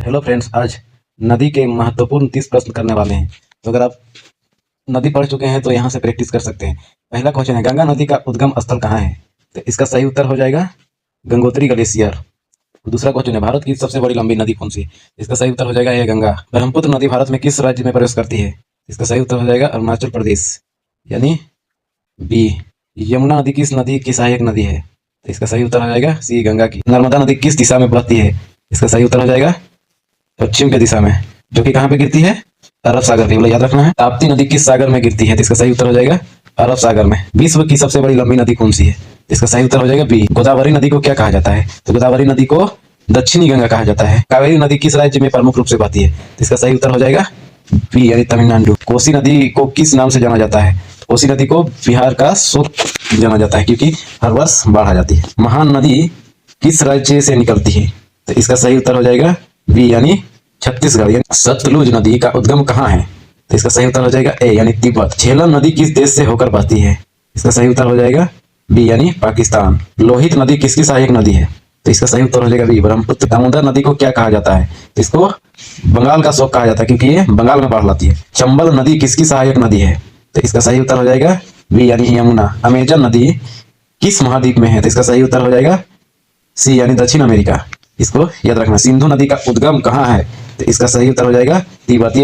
Hello friends, आज नदी के महत्वपूर्ण 30 प्रश्न करने वाले हैं। तो अगर आप नदी पढ़ चुके हैं तो यहाँ से प्रैक्टिस कर सकते हैं। पहला क्वेश्चन है, गंगा नदी का उद्गम स्थल कहाँ है? तो इसका सही उत्तर हो जाएगा गंगोत्री ग्लेशियर। दूसरा क्वेश्चन है, भारत की सबसे बड़ी लंबी नदी कौन सी है? इसका सही उत्तर हो जाएगा ये गंगा। ब्रह्मपुत्र नदी भारत में किस राज्य में प्रवेश करती है? इसका सही उत्तर हो जाएगा अरुणाचल प्रदेश, यानी बी। यमुना नदी किस नदी की सहायक नदी है? तो इसका सही उत्तर हो जाएगा सी, गंगा की। नर्मदा नदी किस दिशा में बहती है? इसका सही उत्तर हो जाएगा पश्चिम के दिशा में, जो कि कहाँ पे गिरती है? अरब सागर पे, याद रखना है। ताप्ती नदी किस सागर में गिरती है? तो इसका सही उत्तर हो जाएगा अरब सागर में। विश्व की सबसे बड़ी लंबी नदी कौन सी है? तो इसका सही उत्तर हो जाएगा बी। गोदावरी नदी को क्या कहा जाता है? तो गोदावरी नदी को दक्षिणी गंगा कहा जाता है। कावेरी नदी किस राज्य में प्रमुख रूप से बहती है? तो इसका सही उत्तर हो जाएगा बी, यानी तमिलनाडु। कोसी नदी को किस नाम से जाना जाता है? कोसी नदी को बिहार का शोक जाना जाता है, क्योंकि हर वर्ष बाढ़ आ जाती है। महान नदी किस राज्य से निकलती है? तो इसका सही उत्तर हो जाएगा बी, यानी छत्तीसगढ़। यानी सतलुज नदी का उद्गम कहाँ है? तो इसका सही उत्तर हो जाएगा ए, यानी तिब्बत। झेलम नदी किस देश से होकर बहती है? इसका सही उत्तर हो जाएगा बी, यानी पाकिस्तान। लोहित नदी किसकी सहायक नदी है? तो इसका सही उत्तर हो जाएगा बी, ब्रह्मपुत्र। दामोदर नदी को क्या कहा जाता है? तो इसको बंगाल का शोक कहा जाता है, क्योंकि ये बंगाल में बाढ़ लाती है। चंबल नदी किसकी सहायक नदी है? तो इसका सही उत्तर हो जाएगा बी, यानी यमुना। अमेजन नदी किस महाद्वीप में है? तो इसका सही उत्तर हो जाएगा सी, यानी दक्षिण अमेरिका। इसको याद रखना। सिंधु नदी का उद्गम कहाँ है? तो इसका सही उत्तर हो जाएगा तिब्बत।